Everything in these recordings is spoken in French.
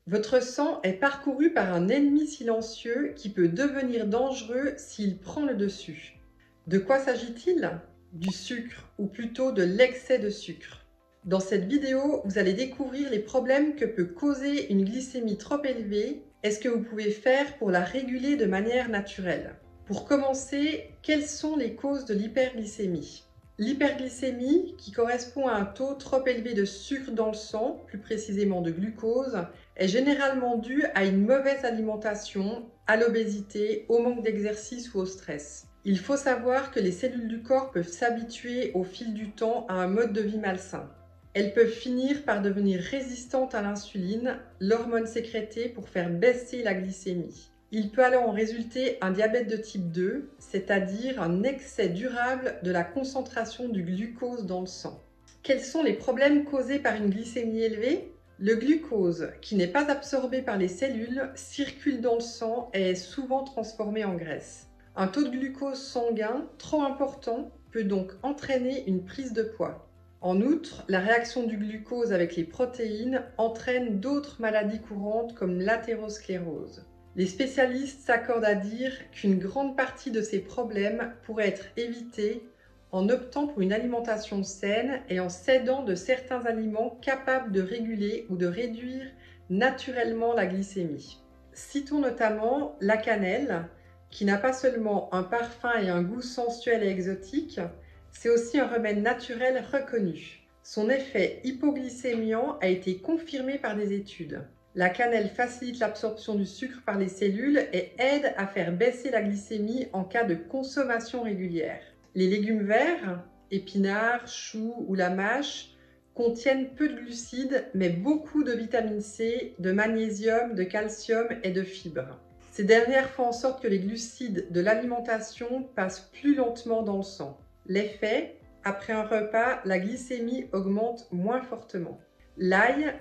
Votre sang est parcouru par un ennemi silencieux qui peut devenir dangereux s'il prend le dessus. De quoi s'agit-il? Du sucre, ou plutôt de l'excès de sucre. Dans cette vidéo, vous allez découvrir les problèmes que peut causer une glycémie trop élevée et ce que vous pouvez faire pour la réguler de manière naturelle. Pour commencer, quelles sont les causes de l'hyperglycémie? L'hyperglycémie, qui correspond à un taux trop élevé de sucre dans le sang, plus précisément de glucose, est généralement due à une mauvaise alimentation, à l'obésité, au manque d'exercice ou au stress. Il faut savoir que les cellules du corps peuvent s'habituer au fil du temps à un mode de vie malsain. Elles peuvent finir par devenir résistantes à l'insuline, l'hormone sécrétée pour faire baisser la glycémie. Il peut alors en résulter un diabète de type 2, c'est-à-dire un excès durable de la concentration du glucose dans le sang. Quels sont les problèmes causés par une glycémie élevée? Le glucose, qui n'est pas absorbé par les cellules, circule dans le sang et est souvent transformé en graisse. Un taux de glucose sanguin trop important peut donc entraîner une prise de poids. En outre, la réaction du glucose avec les protéines entraîne d'autres maladies courantes comme l'athérosclérose. Les spécialistes s'accordent à dire qu'une grande partie de ces problèmes pourrait être évités en optant pour une alimentation saine et en s'aidant de certains aliments capables de réguler ou de réduire naturellement la glycémie. Citons notamment la cannelle, qui n'a pas seulement un parfum et un goût sensuel et exotique, c'est aussi un remède naturel reconnu. Son effet hypoglycémiant a été confirmé par des études. La cannelle facilite l'absorption du sucre par les cellules et aide à faire baisser la glycémie en cas de consommation régulière. Les légumes verts, épinards, choux ou la mâche, contiennent peu de glucides mais beaucoup de vitamine C, de magnésium, de calcium et de fibres. Ces dernières font en sorte que les glucides de l'alimentation passent plus lentement dans le sang. L'effet, après un repas, la glycémie augmente moins fortement. L'ail,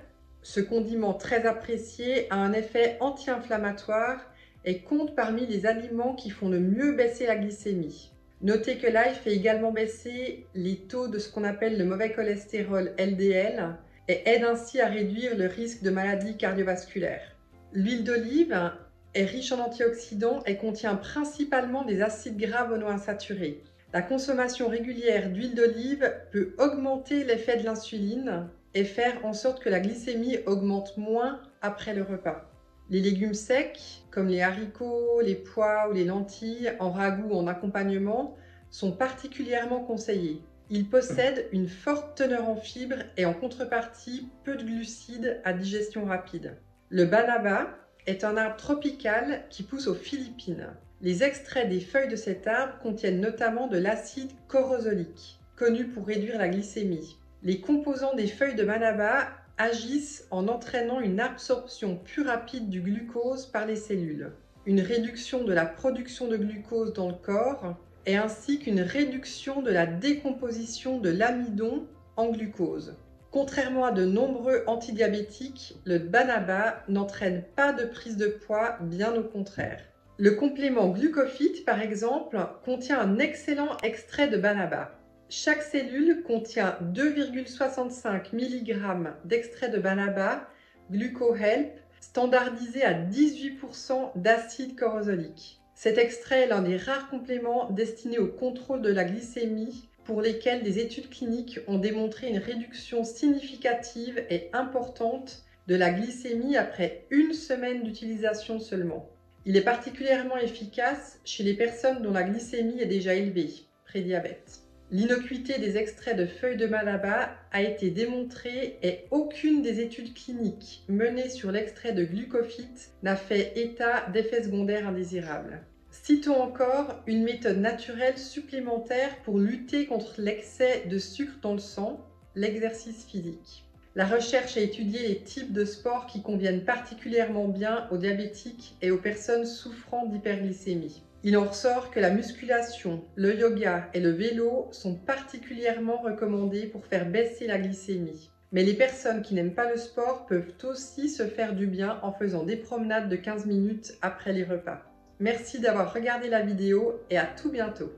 ce condiment très apprécié, a un effet anti-inflammatoire et compte parmi les aliments qui font le mieux baisser la glycémie. Notez que l'ail fait également baisser les taux de ce qu'on appelle le mauvais cholestérol LDL et aide ainsi à réduire le risque de maladies cardiovasculaires. L'huile d'olive est riche en antioxydants et contient principalement des acides gras monoinsaturés. La consommation régulière d'huile d'olive peut augmenter l'effet de l'insuline et faire en sorte que la glycémie augmente moins après le repas. Les légumes secs, comme les haricots, les pois ou les lentilles, en ragoût ou en accompagnement, sont particulièrement conseillés. Ils possèdent une forte teneur en fibres et en contrepartie peu de glucides à digestion rapide. Le banaba est un arbre tropical qui pousse aux Philippines. Les extraits des feuilles de cet arbre contiennent notamment de l'acide corosolique, connu pour réduire la glycémie. Les composants des feuilles de banaba agissent en entraînant une absorption plus rapide du glucose par les cellules, une réduction de la production de glucose dans le corps et ainsi qu'une réduction de la décomposition de l'amidon en glucose. Contrairement à de nombreux antidiabétiques, le banaba n'entraîne pas de prise de poids, bien au contraire. Le complément Glucofit, par exemple, contient un excellent extrait de banaba. Chaque cellule contient 2,65 mg d'extrait de banaba GlucoHelp, standardisé à 18% d'acide corosolique. Cet extrait est l'un des rares compléments destinés au contrôle de la glycémie pour lesquels des études cliniques ont démontré une réduction significative et importante de la glycémie après une semaine d'utilisation seulement. Il est particulièrement efficace chez les personnes dont la glycémie est déjà élevée, prédiabète. L'innocuité des extraits de feuilles de banaba a été démontrée et aucune des études cliniques menées sur l'extrait de Glucofit n'a fait état d'effets secondaires indésirables. Citons encore une méthode naturelle supplémentaire pour lutter contre l'excès de sucre dans le sang, l'exercice physique. La recherche a étudié les types de sports qui conviennent particulièrement bien aux diabétiques et aux personnes souffrant d'hyperglycémie. Il en ressort que la musculation, le yoga et le vélo sont particulièrement recommandés pour faire baisser la glycémie. Mais les personnes qui n'aiment pas le sport peuvent aussi se faire du bien en faisant des promenades de 15 minutes après les repas. Merci d'avoir regardé la vidéo et à tout bientôt.